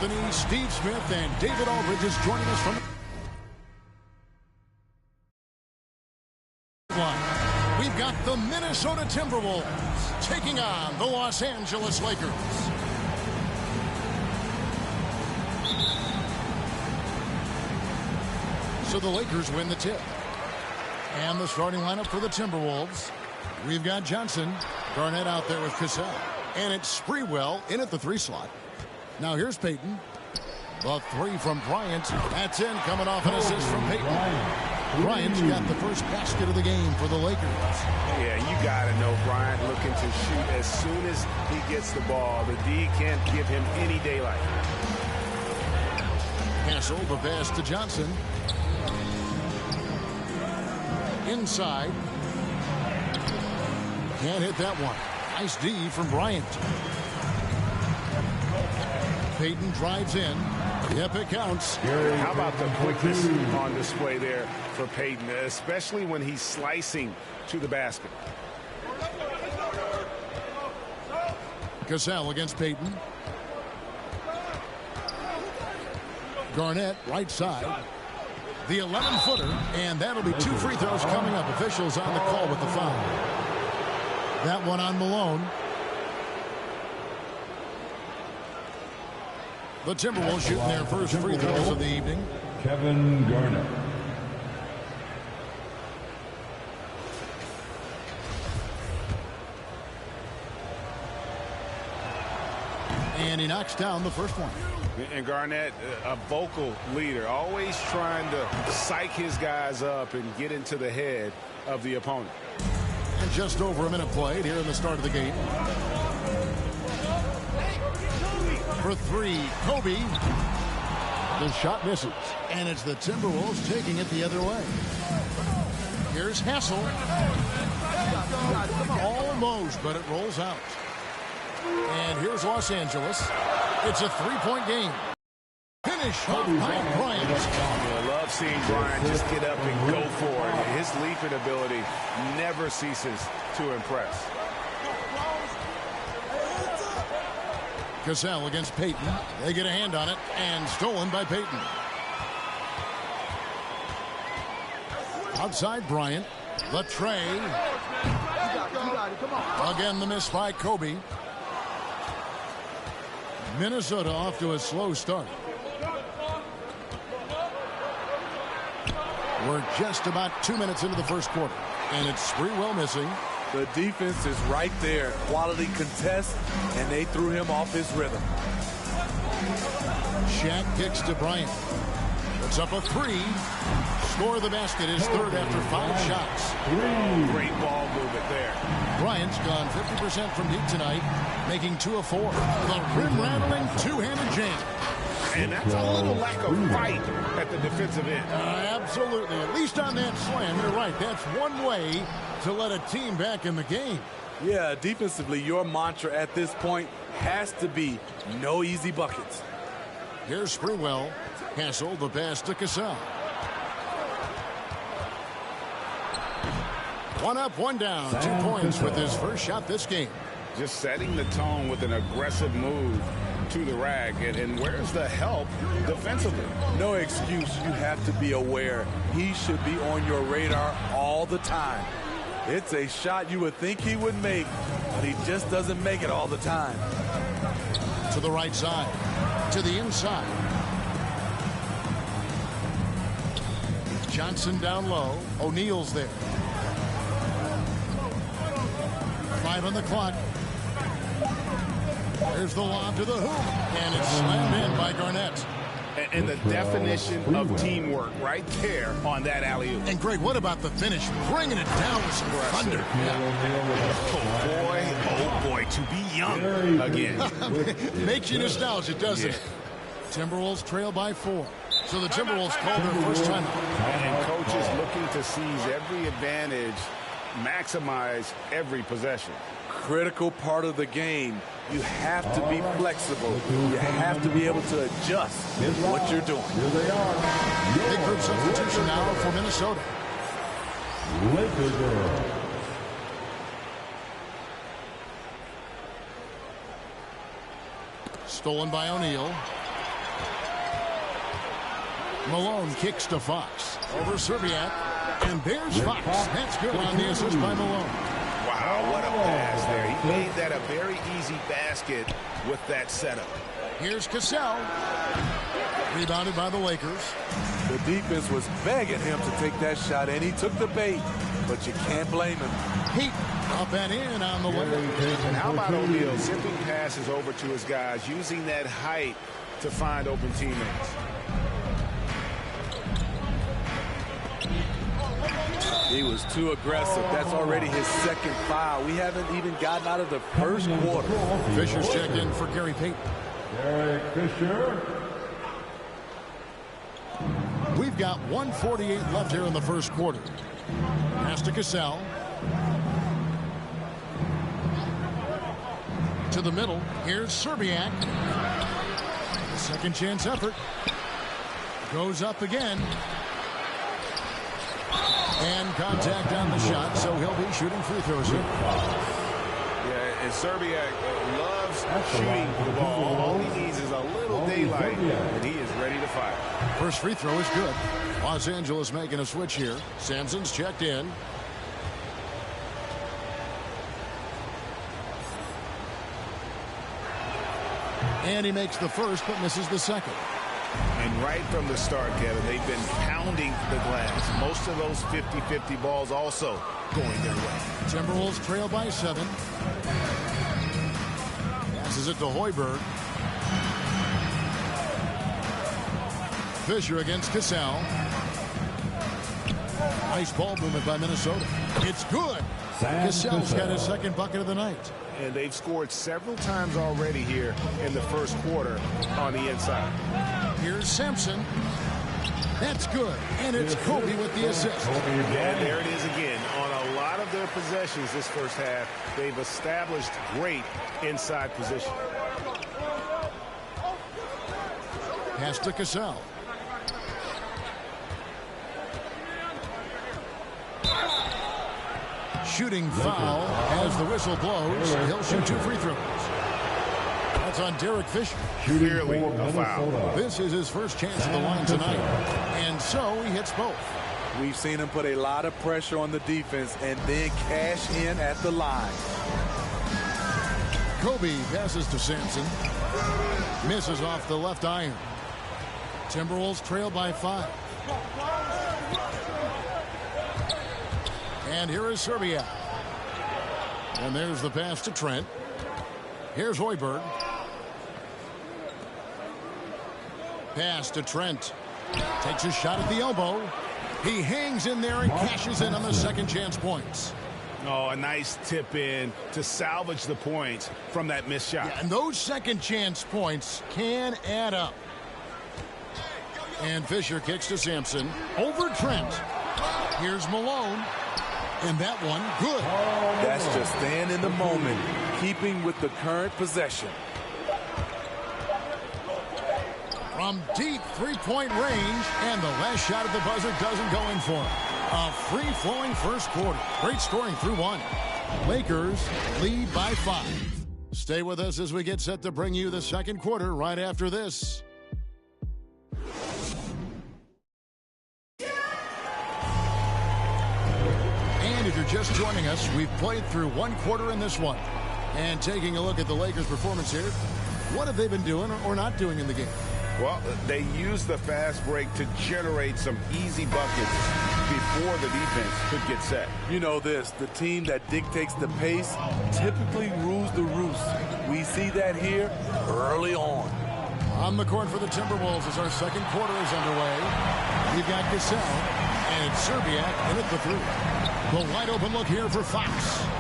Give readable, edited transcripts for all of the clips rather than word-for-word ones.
Anthony, Steve Smith, and David Aldridge is joining us from the line. We've got the Minnesota Timberwolves taking on the Los Angeles Lakers. So the Lakers win the tip. And the starting lineup for the Timberwolves. We've got Johnson, Garnett out there with Cassell. And it's Sprewell in at the 3 slot. Now here's Payton. The 3 from Bryant. That's in, coming off an assist from Payton. Bryant's got the first basket of the game for the Lakers. Yeah, you got to know Bryant looking to shoot as soon as he gets the ball. The D can't give him any daylight. Castle, the pass to Johnson. Inside. Can't hit that one. Nice D from Bryant. Payton drives in. Yep, it counts. How about the quickness on display there for Payton, especially when he's slicing to the basket. Cassell against Payton. Garnett, right side. The 11-footer, and that'll be 2 free throws coming up. Officials on the call with the foul. That one on Malone. The Timberwolves shooting their first free throws of the evening. Kevin Garnett. And he knocks down the first one. And Garnett, a vocal leader, always trying to psych his guys up and get into the head of the opponent. And just over a minute played here in the start of the game. For 3, Kobe. The shot misses. And it's the Timberwolves taking it the other way. Here's Hassel. Almost, but it rolls out. And here's Los Angeles. It's a 3-point game. Finish by Bryant. I love seeing Bryant just get up and go for it. His leaping ability never ceases to impress. Cassell against Payton. They get a hand on it, and stolen by Payton. Outside Bryant. The tray. Again, the miss by Kobe. Minnesota off to a slow start. We're just about 2 minutes into the first quarter, and it's Sprewell missing. The defense is right there. Quality contest, and they threw him off his rhythm. Shaq kicks to Bryant. Puts up a 3. Score the basket, his third after 5 shots. Great ball movement there. Bryant's gone 50% from deep tonight, making 2 of 4. The rim-rattling two-handed jam. And that's a little lack of fight at the defensive end. Absolutely. At least on that slam, you're right. That's one way to let a team back in the game. Yeah, defensively, your mantra at this point has to be no easy buckets. Here's Sprewell. Hassel, the pass to Cassell. 1 up, 1 down. 2 points with his first shot this game. Just setting the tone with an aggressive move to the rack. And where's the help defensively? No excuse. You have to be aware. He should be on your radar all the time. It's a shot you would think he would make, but he just doesn't make it all the time. To the right side. To the inside. Johnson down low. O'Neal's there. 5 on the clock. There's the lob to the hoop. And it's slammed in by Garnett. And the definition of teamwork right there on that alley-oop. And Greg, what about the finish? Bringing it down with some thunder. Oh boy, to be young again. Makes you nostalgic, doesn't it? Timberwolves trail by 4. So the Timberwolves call their first timeout. And coaches looking to seize every advantage, maximize every possession. Critical part of the game. You have to be flexible. You have to be able to adjust what you're doing. Here they are. Big group substitution now for Minnesota. Lakers. Stolen by O'Neal. Malone kicks to Fox. Over Serbiak. And there's Fox. That's good on the assist by Malone. Wow, what a pass there. He made that a very easy basket with that setup. Here's Cassell. Rebounded by the Lakers. The defense was begging him to take that shot, and he took the bait. But you can't blame him. Heat up and in on the way. And how about O'Neal zipping passes over to his guys, using that height to find open teammates. He was too aggressive. That's already his second foul. We haven't even gotten out of the first quarter. Fisher's checked in for Gary Payton. Derek Fisher. We've got 1:48 left here in the first quarter. Pass to Cassell. To the middle. Here's Serbiak. Second chance effort. Goes up again. And contact on the shot, so he'll be shooting free throws here. Yeah, and Serbiak loves shooting the ball. All he needs is a little daylight, and he is ready to fire. First free throw is good. Los Angeles making a switch here. Sampson's checked in. And he makes the first, but misses the second. And right from the start, Kevin, they've been pounding the glass. Most of those 50-50 balls also going their way. Timberwolves trail by 7. Passes it to Hoiberg. Fisher against Cassell. Nice ball movement by Minnesota. It's good. Cassell's got his second bucket of the night. And they've scored several times already here in the first quarter on the inside. Here's Sampson. That's good. And it's Kobe with the assist. And there it is again. On a lot of their possessions this first half, they've established great inside position. Pass to Cassell. Shooting foul as the whistle blows. He'll shoot 2 free throws. That's on Derek Fisher. Clearly a foul. This is his first chance at the line tonight. And so he hits both. We've seen him put a lot of pressure on the defense and then cash in at the line. Kobe passes to Sampson. Misses off the left iron. Timberwolves trail by 5. And here is Serbia. And there's the pass to Trent. Here's Hoiberg. Pass to Trent. Takes a shot at the elbow. He hangs in there and cashes in on the second chance points. Oh, a nice tip in to salvage the points from that missed shot. Yeah, and those second chance points can add up. And Fisher kicks to Sampson. Over Trent. Here's Malone. And that one, good. That's just staying in the moment, keeping with the current possession. From deep three-point range, and the last shot at the buzzer doesn't go in for him. A free-flowing first quarter. Great scoring through 1. Lakers lead by 5. Stay with us as we get set to bring you the second quarter right after this. And if you're just joining us, we've played through 1 quarter in this one. And taking a look at the Lakers' performance here, what have they been doing or not doing in the game? Well, they used the fast break to generate some easy buckets before the defense could get set. You know this, the team that dictates the pace typically rules the roost. We see that here early on. On the court for the Timberwolves as our second quarter is underway. We've got Cassell, and it's Serbiak in at the 3. The wide open look here for Fox.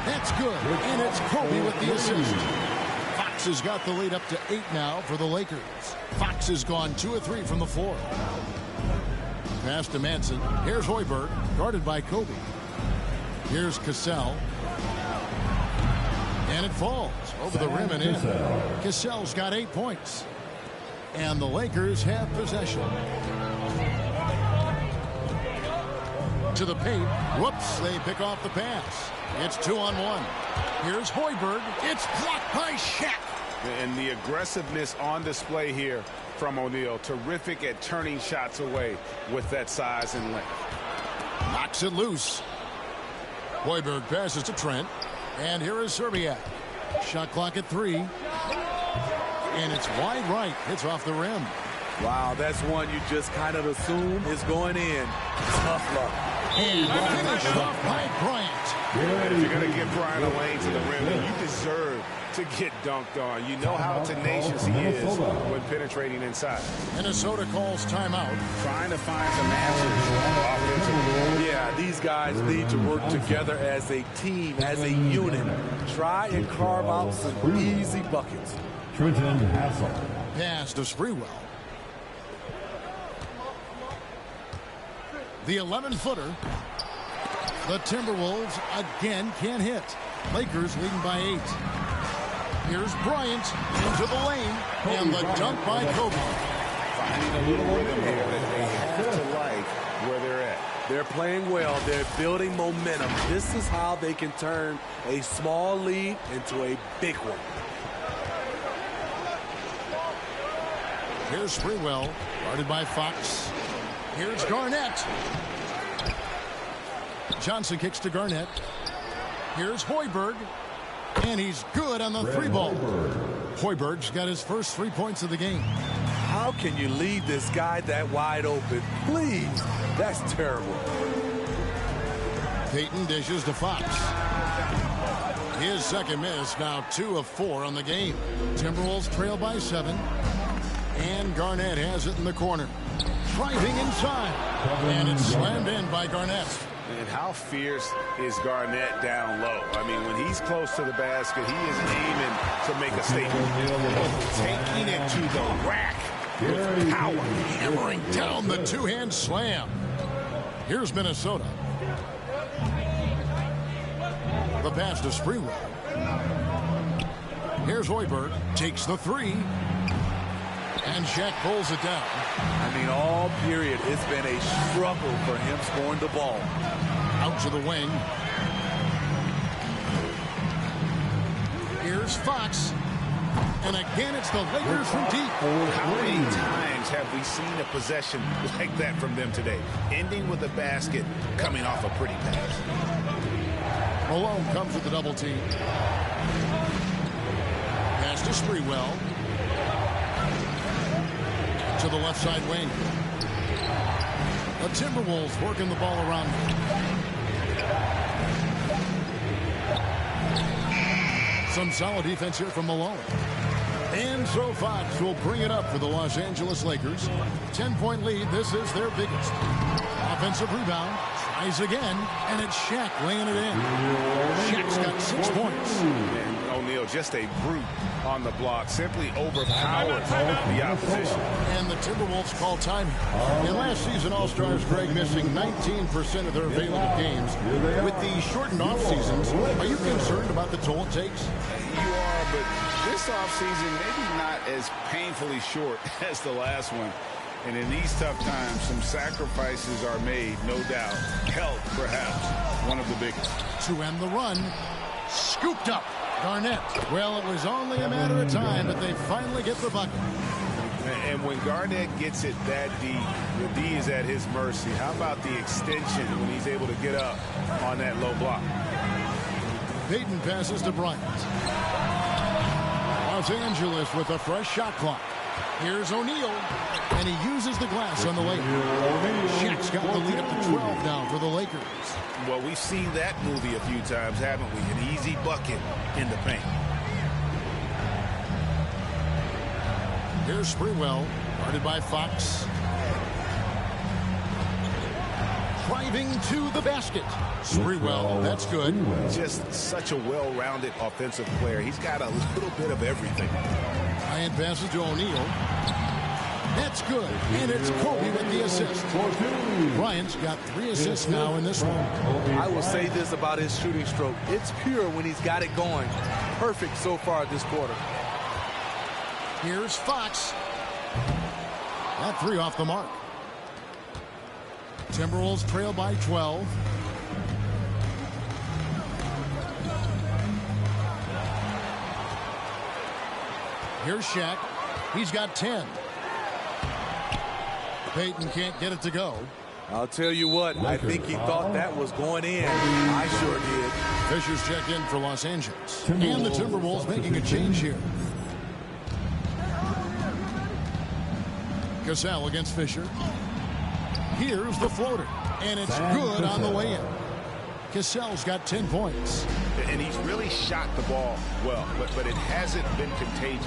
That's good, and it's Kobe with the assist. Fox has got the lead up to 8 now for the Lakers. Fox has gone 2 of 3 from the floor. Pass to Manson. Here's Hoiberg, guarded by Kobe. Here's Cassell. And it falls over the rim and in. Cassell's got 8 points. And the Lakers have possession. To the paint. Whoops, they pick off the pass. It's 2-on-1. Here's Hoiberg. It's blocked by Shaq. And the aggressiveness on display here from O'Neal. Terrific at turning shots away with that size and length. Knocks it loose. Hoiberg passes to Trent. And here is Serbiak. Shot clock at 3. And it's wide right. Hits off the rim. Wow, that's one you just kind of assume is going in. Tough luck. And finished off by Bryant. And if you're going to give Bryant a lane to the rim, then you deserve to get dunked on. You know how tenacious he is when penetrating inside. Minnesota calls timeout. Trying to find some answers offensively. Yeah, these guys need to work together as a team, as a unit. Try and carve out some easy buckets. Trenton Hassel. Pass to Sprewell. The 11-footer. The Timberwolves again can't hit. Lakers leading by 8. Here's Bryant into the lane. And the dunk by Kobe. Finding a little rhythm here that they have to like where they're at. They're playing well. They're building momentum. This is how they can turn a small lead into a big one. Here's Sprewell, guarded by Fox. Here's Garnett. Johnson kicks to Garnett. Here's Hoiberg. And he's good on the 3-ball. Hoiberg's got his first 3 points of the game. How can you leave this guy that wide open? Please. That's terrible. Payton dishes to Fox. His second miss, now 2 of 4 on the game. Timberwolves trail by 7. And Garnett has it in the corner. Driving inside. And it's slammed in by Garnett. And how fierce is Garnett down low? I mean, when he's close to the basket, he is aiming to make a statement. Taking it to the rack with power. Hammering down the two-hand slam. Here's Minnesota. The pass to Sprewell. Here's Hoiberg. Takes the 3. And Shaq pulls it down. I mean, all period, it's been a struggle for him scoring the ball. Out to the wing. Here's Fox. And again, it's the Lakers from deep. How many times have we seen a possession like that from them today? Ending with a basket, coming off a pretty pass. Malone comes with the double team. Pass to Sprewell. To the left side wing. The Timberwolves working the ball around. Some solid defense here from Malone. And so Fox will bring it up for the Los Angeles Lakers. 10-point lead. This is their biggest. Offensive rebound. Tries again. And it's Shaq laying it in. Shaq's got 6 points. And O'Neal just a brute on the block. Simply overpowered the opposition. And the Timberwolves call time. In last season, All-Stars Greg missing 19% of their available games. With the shortened offseasons, are you concerned about the toll it takes? You are, but this offseason maybe not as painfully short as the last one. And in these tough times, some sacrifices are made, no doubt. Health, perhaps, one of the biggest. To end the run, scooped up. Garnett. Well, it was only a matter of time, but they finally get the bucket. And when Garnett gets it that deep, the D is at his mercy. How about the extension when he's able to get up on that low block? Payton passes to Bryant. Los Angeles with a fresh shot clock. Here's O'Neal, and he uses the glass on the way. Shaq's got the lead up to 12 now for the Lakers. Well, we've seen that movie a few times, haven't we? An easy bucket in the paint. Here's Sprewell, guarded by Fox. Driving to the basket. Sprewell, that's good. Just such a well-rounded offensive player. He's got a little bit of everything. Bryant passes to O'Neal. That's good. And it's Kobe with the assist. Bryant's got 3 assists now in this one. I will say this about his shooting stroke. It's pure when he's got it going. Perfect so far this quarter. Here's Fox. That 3 off the mark. Timberwolves trail by 12. Here's Shaq. He's got 10. Payton can't get it to go. I'll tell you what, I think he thought that was going in. I sure did. Fisher's checked in for Los Angeles. And the Timberwolves making a change here. Cassell against Fisher. Here's the floater. And it's good on the way in. Cassell's got 10 points. And he's really shot the ball well, but it hasn't been contagious.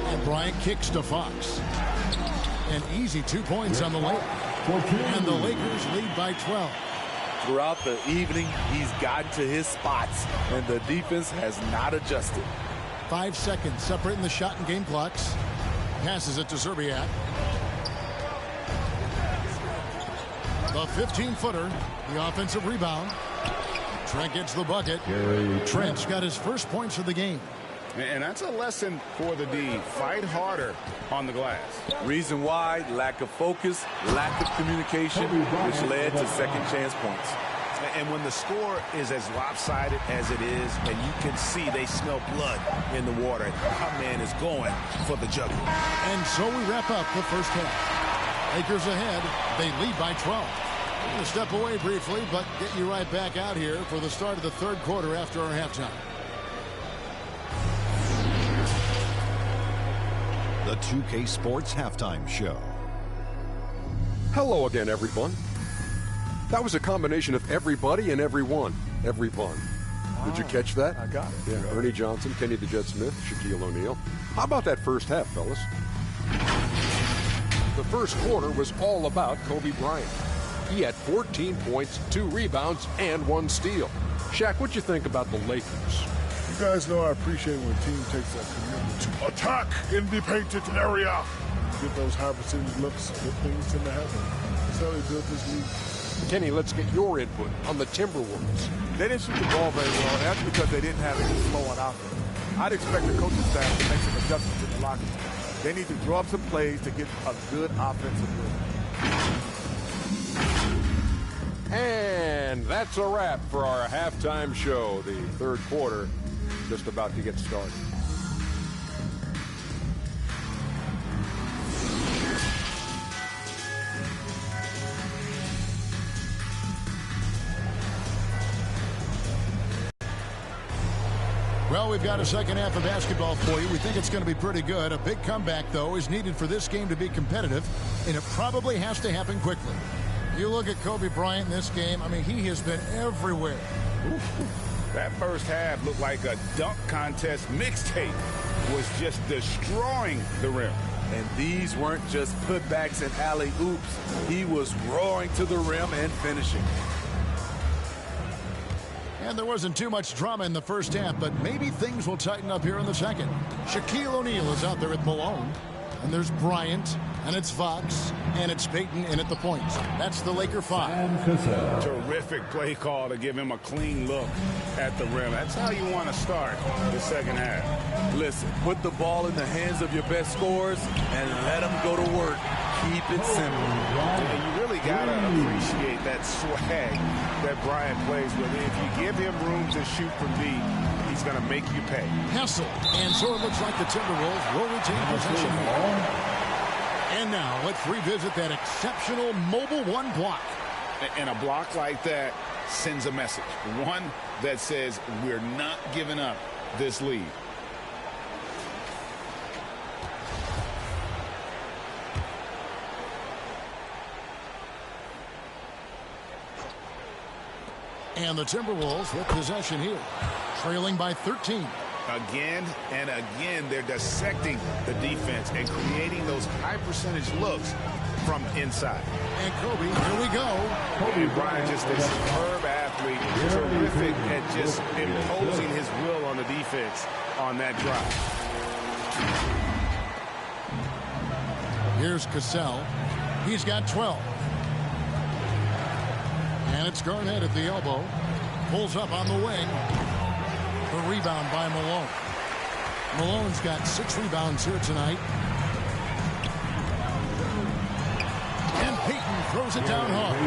And Bryant kicks to Fox. An easy 2 points on the layup. And the Lakers lead by 12. Throughout the evening, he's gotten to his spots, and the defense has not adjusted. 5 seconds separating the shot and game clocks. Passes it to Zerbiak. The 15-footer, the offensive rebound. Trent gets the bucket. Trent's got his first points of the game. And that's a lesson for the D. Fight harder on the glass. Reason why, lack of focus, lack of communication, which led to second chance points. And when the score is as lopsided as it is, and you can see they smell blood in the water, our man is going for the jugular. And so we wrap up the first half. Lakers ahead. They lead by 12. We're going to step away briefly, but get you right back out here for the start of the third quarter after our halftime. The 2K Sports Halftime Show. Hello again, everyone. That was a combination of everybody and everyone. Everyone. Did you catch that? I got it. Yeah, Ernie Johnson, Kenny the Jet Smith, Shaquille O'Neal. How about that first half, fellas? The first quarter was all about Kobe Bryant. He had 14 points, 2 rebounds, and 1 steal. Shaq, what'd you think about the Lakers? You guys know I appreciate when a team takes that commitment to attack in the painted area. Get those high percentage looks. Good things tend to happen. That's how they built this league. Kenny, let's get your input on the Timberwolves. They didn't shoot the ball very well, and that's because they didn't have any flow on offense. I'd expect the coaching staff to make some adjustments in the locker room. They need to draw up some plays to get a good offensive look. And that's a wrap for our halftime show. The third quarter just about to get started. Well, we've got a second half of basketball for you. We think it's going to be pretty good. A big comeback, though, is needed for this game to be competitive, and it probably has to happen quickly. You look at Kobe Bryant in this game, I mean, he has been everywhere. That first half looked like a dunk contest mixtape. Was just destroying the rim. And these weren't just putbacks and alley-oops. He was roaring to the rim and finishing. And there wasn't too much drama in the first half, but maybe things will tighten up here in the second. Shaquille O'Neal is out there at Malone. And there's Bryant, and it's Fox, and it's Payton in at the point. That's the Laker 5. Terrific play call to give him a clean look at the rim. That's how you want to start the second half. Listen, put the ball in the hands of your best scorers and let them go to work. Keep it simple. And you really got to appreciate that swag that Bryant plays with. If you give him room to shoot from deep, he's going to make you pay. Hustle. And so it looks like the Timberwolves will retain possession. And now let's revisit that exceptional mobile one block. And a block like that sends a message. One that says we're not giving up this lead. And the Timberwolves with possession here, trailing by 13. Again and again, they're dissecting the defense and creating those high percentage looks from inside. And Kobe, here we go. Kobe Bryant, just a superb athlete, terrific at just imposing his will on the defense on that drive. Here's Cassell. He's got 12. And it's Garnett at the elbow. Pulls up on the wing. The rebound by Malone. Malone's got 6 rebounds here tonight. And Payton throws it down hard.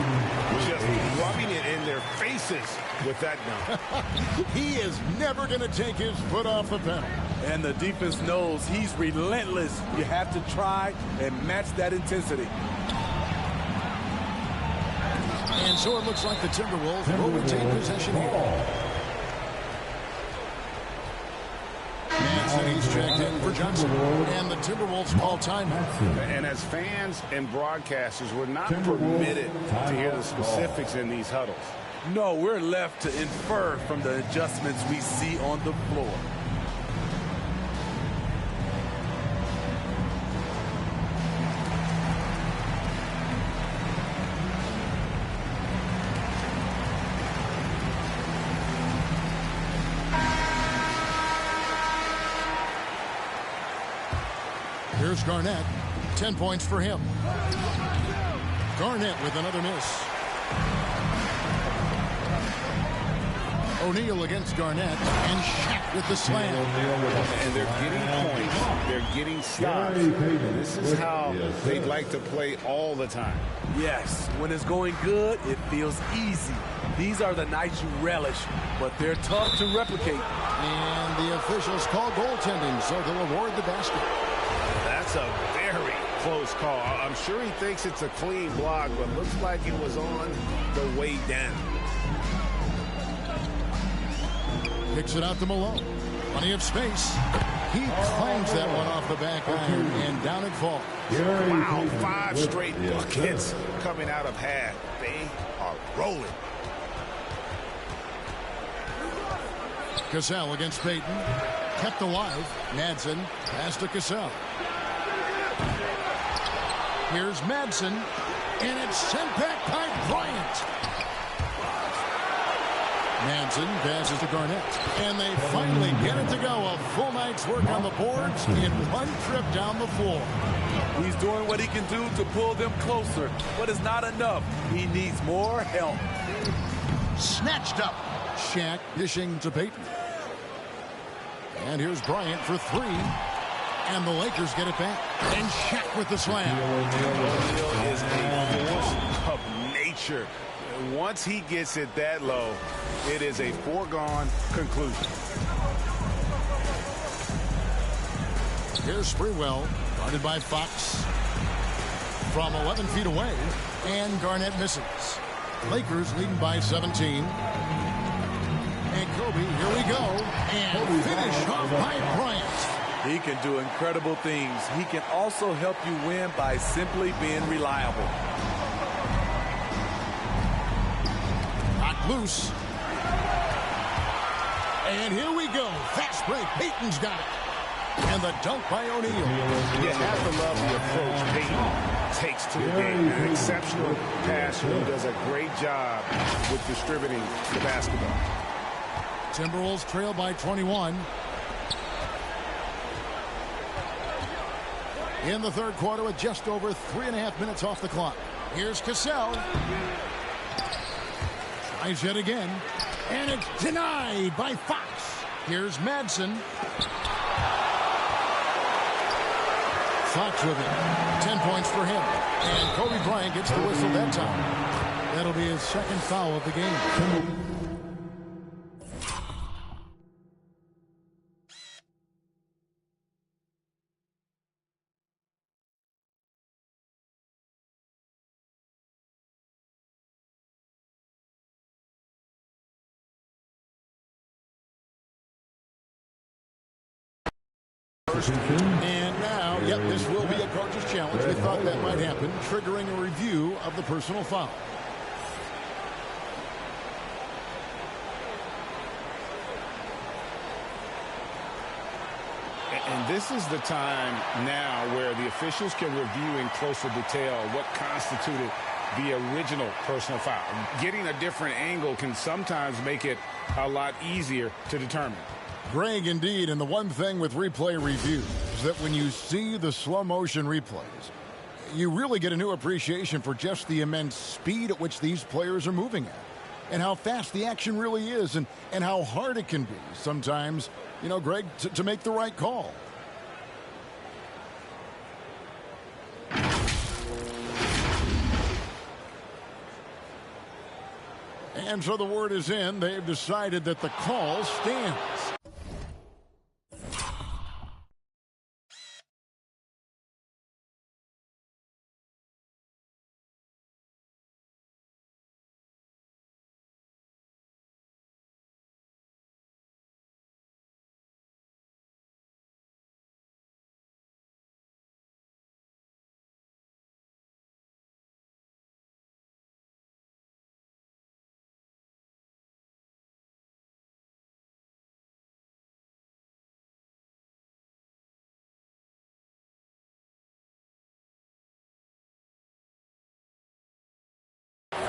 Just rubbing it in their faces with that dunk. He is never going to take his foot off the pedal. And the defense knows he's relentless. You have to try and match that intensity. And so it looks like the Timberwolves will retain possession here. He's checked in for Johnson. And the Timberwolves call timeout. And as fans and broadcasters, we're not permitted to hear the specifics in these huddles. No, we're left to infer from the adjustments we see on the floor. Here's Garnett. 10 points for him. Garnett with another miss. O'Neal against Garnett, and Shaq with the slam. And they're getting points. They're getting stops. This is how they'd like to play all the time. Yes, when it's going good, it feels easy. These are the nights you relish, but they're tough to replicate. And the officials call goaltending, so they'll award the basket. That's a very close call. I'm sure he thinks it's a clean block, but looks like it was on the way down. Kicks it out to Malone. Plenty of space. He claims that one off the back iron, and down it falls. Wow, 5 straight buckets coming out of half. They are rolling. Cassell against Payton. Kept alive. Madsen. Pass to Cassell. Here's Madsen. And it's sent back by Bryant. Madsen passes to Garnett. And they finally get it to go. A full night's work on the boards in one trip down the floor. He's doing what he can do to pull them closer, but it's not enough. He needs more help. Snatched up. Shaq dishing to Payton. And here's Bryant for 3. And the Lakers get it back. And Shaq with the slam. O'Neal is a force of nature. Once he gets it that low, it is a foregone conclusion. Here's Sprewell, guarded by Fox. From 11 feet away, and Garnett misses. Lakers leading by 17. And Kobe, here we go. And finish off by Bryant. He can do incredible things. He can also help you win by simply being reliable. Knocked loose. And here we go. Fast break. Payton's got it. And the dunk by O'Neal. You have to love the approach Payton takes to the game. An exceptional passer who does a great job with distributing the basketball. Timberwolves trail by 21. In the third quarter with just over 3.5 minutes off the clock. Here's Cassell. Tries yet again. And it's denied by Fox. Here's Madsen. Fox with it. 10 points for him. And Kobe Bryant gets the whistle that time. That'll be his second foul of the game. And now, yep, this will be a coach's challenge. We thought that might happen, triggering a review of the personal foul. And this is the time now where the officials can review in closer detail what constituted the original personal foul. Getting a different angle can sometimes make it a lot easier to determine. Greg, indeed, and the one thing with replay reviews is that when you see the slow motion replays, you really get a new appreciation for just the immense speed at which these players are moving at, and how fast the action really is, and how hard it can be sometimes, you know, Greg, to make the right call. And so the word is in. They've decided that the call stands.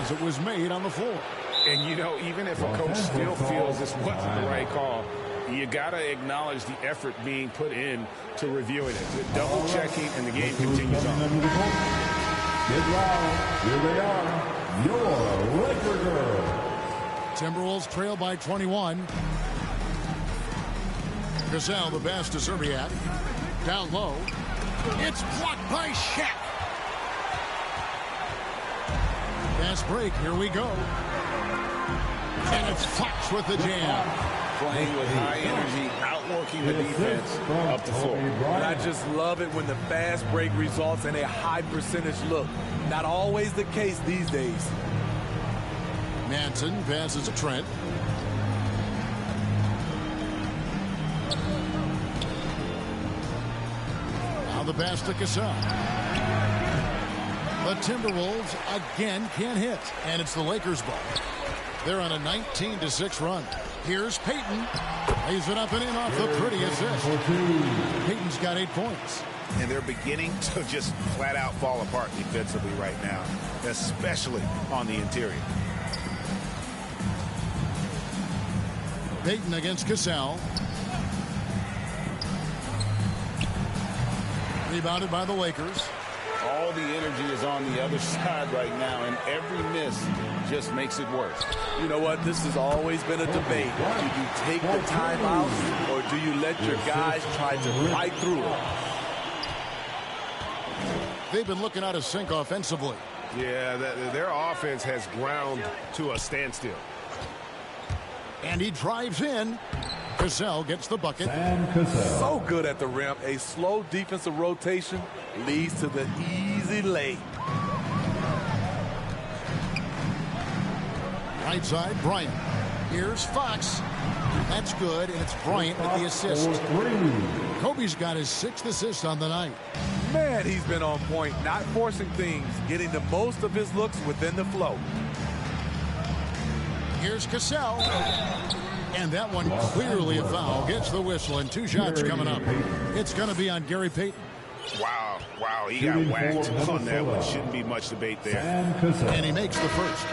as it was made on the floor. And, you know, even if a coach still feels this wasn't the right call, you got to acknowledge the effort being put in to reviewing it, the double checking, and the game continues on. Here they are, your Laker girls. Timberwolves trail by 21. Gazelle, the pass to Zerbiak. Down low. It's blocked by Shaq. Fast break. Here we go. And it's Fox with the jam. Playing with high energy, outworking the defense up the floor. And I just love it when the fast break results in a high percentage look. Not always the case these days. Manson passes to Trent. Now the pass to Cassell. The Timberwolves again can't hit, and it's the Lakers' ball. They're on a 19-6 run. Here's Payton. Lays it up and in off the pretty assist. Payton's got 8 points. And they're beginning to just flat out fall apart defensively right now, especially on the interior. Payton against Cassell. Rebounded by the Lakers. All the energy is on the other side right now, and every miss just makes it worse. You know what? This has always been a debate. Do you take the timeout, or do you let your guys try to fight through it? They've been looking out of sync offensively. Yeah, their offense has ground to a standstill. And he drives in. Cassell gets the bucket. So good at the rim. A slow defensive rotation leads to the easy lay. Right side, Bryant. Here's Fox. That's good, and it's Bryant with the assist. Kobe's got his 6th assist on the night. Man, he's been on point, not forcing things, getting the most of his looks within the flow. Here's Cassell. And that one clearly a foul. Gets the whistle, and 2 shots coming up. It's going to be on Gary Payton. Wow, he got whacked on that one. Shouldn't be much debate there. And he makes the first.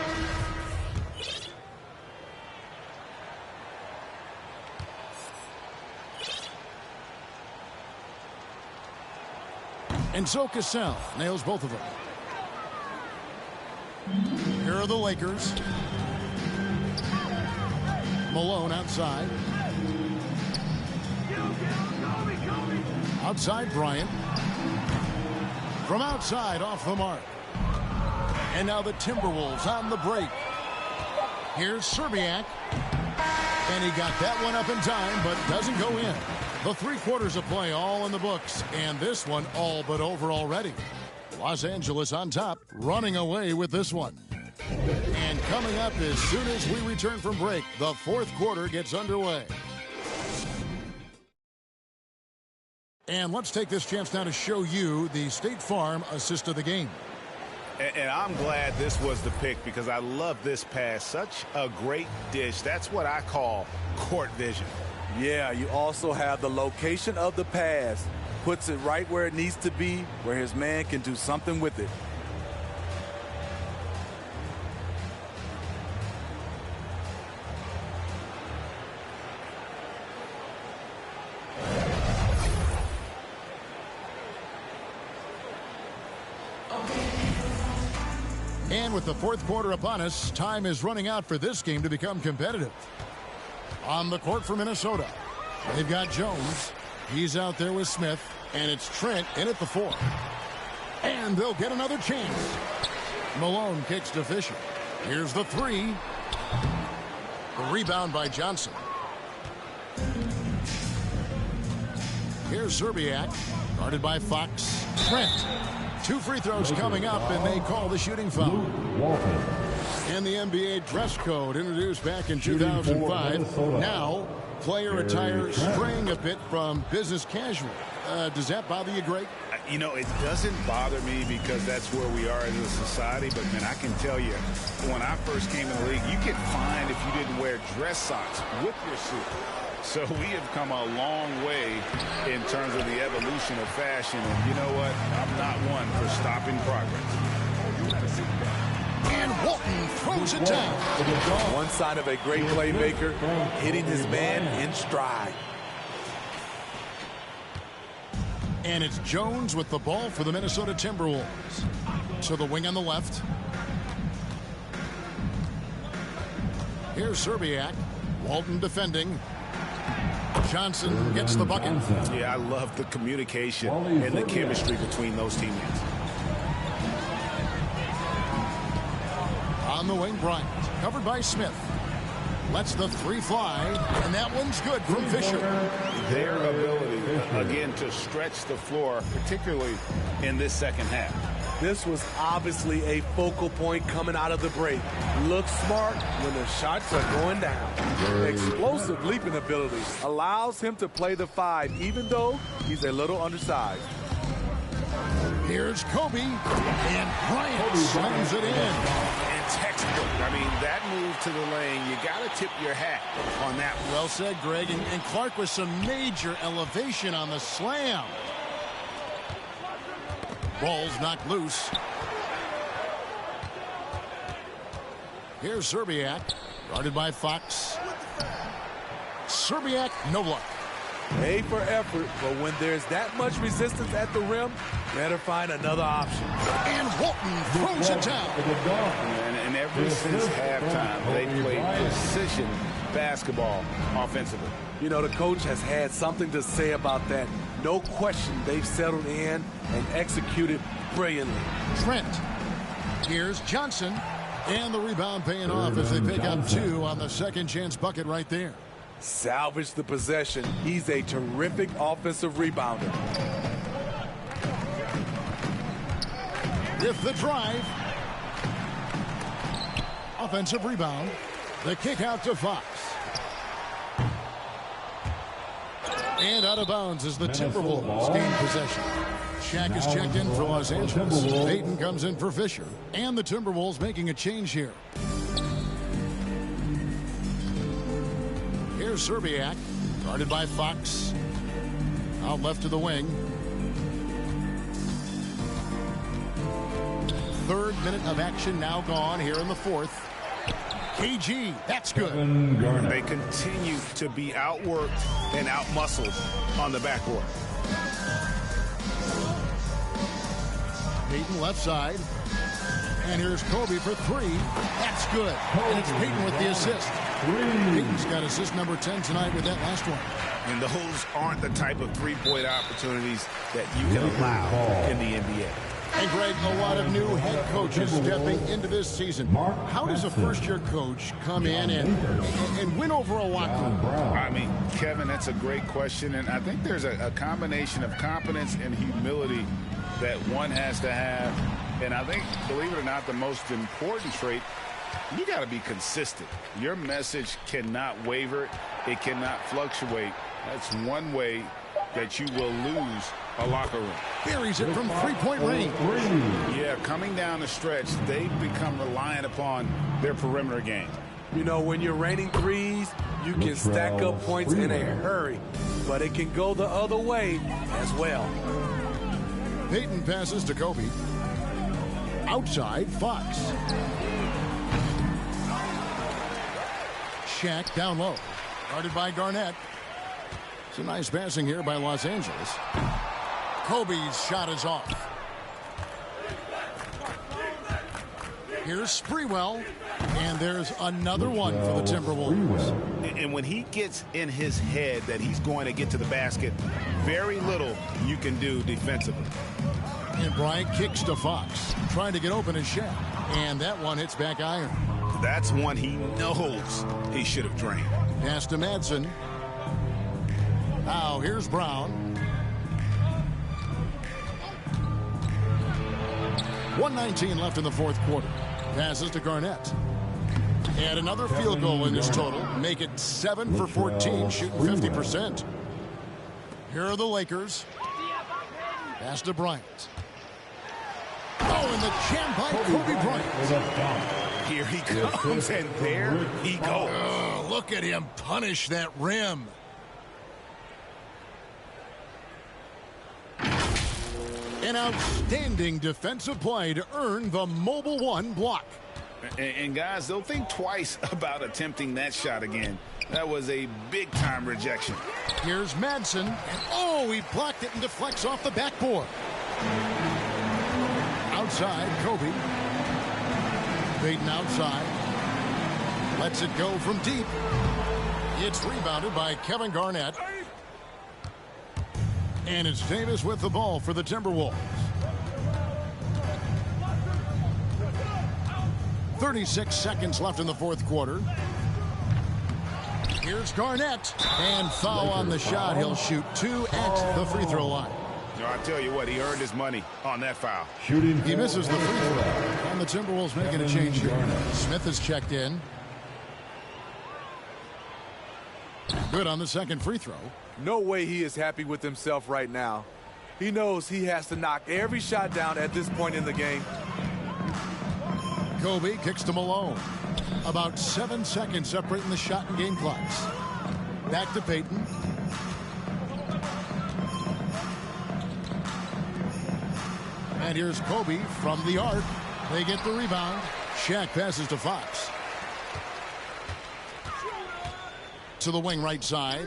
And so Cassell nails both of them. Here are the Lakers. Malone outside. Outside Bryant. From outside off the mark. And now the Timberwolves on the break. Here's Zerbiak. And he got that one up in time, but doesn't go in. The 3 quarters of play all in the books, and this one all but over already. Los Angeles on top, running away with this one. And coming up as soon as we return from break, the 4th quarter gets underway. And let's take this chance now to show you the State Farm assist of the game. And I'm glad this was the pick because I love this pass. Such a great dish. That's what I call court vision. Yeah, you also have the location of the pass. Puts it right where it needs to be, where his man can do something with it. And with the 4th quarter upon us, time is running out for this game to become competitive. On the court for Minnesota, they've got Jones. He's out there with Smith, and it's Trent in at the 4. And they'll get another chance. Malone kicks to Fisher. Here's the 3. The rebound by Johnson. Here's Zerbiak, guarded by Fox. Trent. 2 free throws coming up, and they call the shooting foul. And the NBA dress code introduced back in 2005. Now, player attire straying a bit from business casual. Does that bother you, Greg? You know, it doesn't bother me because that's where we are as a society. But, man, I can tell you, when I first came in the league, you get fined if you didn't wear dress socks with your suit. So we have come a long way in terms of the evolution of fashion. And you know what? I'm not one for stopping progress. And Walton throws it down. One sign of a great playmaker, hitting his man in stride. And it's Jones with the ball for the Minnesota Timberwolves. To the wing on the left. Here's Serbiak. Walton defending. Johnson gets the bucket. Yeah, I love the communication and the chemistry between those teammates. On the wing, Bryant. Covered by Smith. Lets the three fly, and that one's good from Fisher. Their ability, again, to stretch the floor, particularly in this second half. This was obviously a focal point coming out of the break. Looks smart when the shots are going down. Explosive leaping ability allows him to play the 5, even though he's a little undersized. Here's Kobe, and Bryant slams it in. And textbook. I mean, that move to the lane, you got to tip your hat on that one. Well said, Greg. And Clark with some major elevation on the slam. Ball's knocked loose. Here's Serbiak, guarded by Fox. Serbiak, no luck. A for effort, but when there's that much resistance at the rim, better find another option. And Walton throws it down. And ever since halftime, they played precision basketball offensively. You know, the coach has had something to say about that. No question they've settled in and executed brilliantly. Trent. Here's Johnson. And the rebound paying off as they pick up 2 on the second chance bucket right there. Salvage the possession. He's a terrific offensive rebounder. With the drive. Offensive rebound. The kick out to Fox. And out of bounds as the Timberwolves gain possession. Shaq is checked in for Los Angeles. Payton comes in for Fisher. And the Timberwolves making a change here. Here's Serbiak, guarded by Fox. Out left to the wing. 3rd minute of action now gone here in the 4th. KG, that's good. They continue to be outworked and outmuscled on the backcourt. Payton left side. And here's Kobe for 3. That's good. And it's Payton with the assist. Payton's got assist number 10 tonight with that last one. And those aren't the type of three-point opportunities that you can allow in the NBA. And Greg, a lot of new head coaches stepping into this season. How does a first-year coach come in and win over a locker room? I mean, Kevin, that's a great question. And I think there's a combination of competence and humility that one has to have. And I think, believe it or not, the most important trait, you got to be consistent. Your message cannot waver. It cannot fluctuate. That's one way that you will lose a locker room. Buries it from three-point range. Yeah, coming down the stretch, they've become reliant upon their perimeter game. You know, when you're raining threes, you can stack up points in a hurry, but it can go the other way as well. Payton passes to Kobe. Outside, Fox. Shaq down low. Guarded by Garnett. It's a nice passing here by Los Angeles. Kobe's shot is off. Here's Sprewell. And there's another one for the Timberwolves. And when he gets in his head that he's going to get to the basket, very little you can do defensively. And Bryant kicks to Fox. Trying to get open as Shaq. And that one hits back iron. That's one he knows he should have drained. Pass to Madsen. Now here's Brown. 1:19 left in the 4th quarter. Passes to Garnett. And another field goal in this total. Make it 7 for 14, shooting 50%. Here are the Lakers. Pass to Bryant. Oh, and the jam by Kobe Bryant. Here he comes, and there he goes. Oh, look at him punish that rim. An outstanding defensive play to earn the Mobile One block. And guys, they'll think twice about attempting that shot again. That was a big-time rejection. Here's Madsen. And oh, he blocked it and deflects off the backboard. Outside, Kobe. Baden outside. Lets it go from deep. It's rebounded by Kevin Garnett. And it's Davis with the ball for the Timberwolves. 36 seconds left in the fourth quarter. Here's Garnett. And foul on the shot. He'll shoot 2 at the free throw line. I tell you what, he earned his money on that foul. He misses the free throw. And the Timberwolves making a change here. Smith is checked in. Good on the second free throw. No way he is happy with himself right now. He knows he has to knock every shot down at this point in the game. Kobe kicks to Malone. About 7 seconds separating the shot and game clocks. Back to Payton. And here's Kobe from the arc. They get the rebound. Shaq passes to Fox. To the wing right side.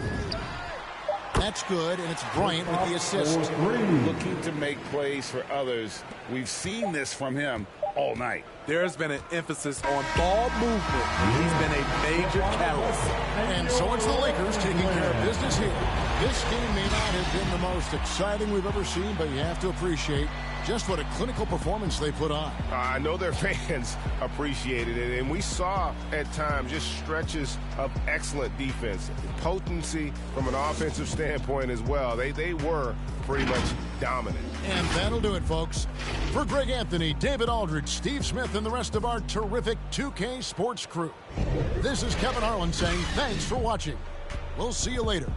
That's good, and it's Bryant with the assist. Looking to make plays for others. We've seen this from him all night. There's been an emphasis on ball movement. He's been a major catalyst. And so it's the Lakers taking care of business here. This game may not have been the most exciting we've ever seen, but you have to appreciate just what a clinical performance they put on. I know their fans appreciated it, and we saw at times just stretches of excellent defense. Potency from an offensive standpoint as well. They were pretty much dominant. And that'll do it, folks. For Greg Anthony, David Aldridge, Steve Smith, and the rest of our terrific 2K Sports crew, this is Kevin Harlan saying thanks for watching. We'll see you later.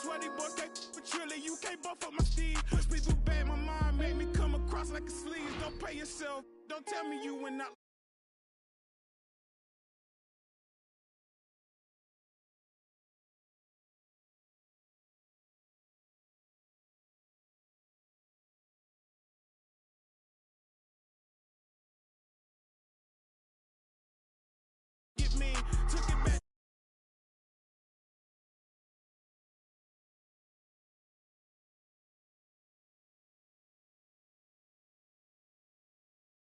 Sweaty boy, but truly you can't buff up my steed. Push me through bad, my mind make me come across like a sleeve. Don't pay yourself, don't tell me you went out.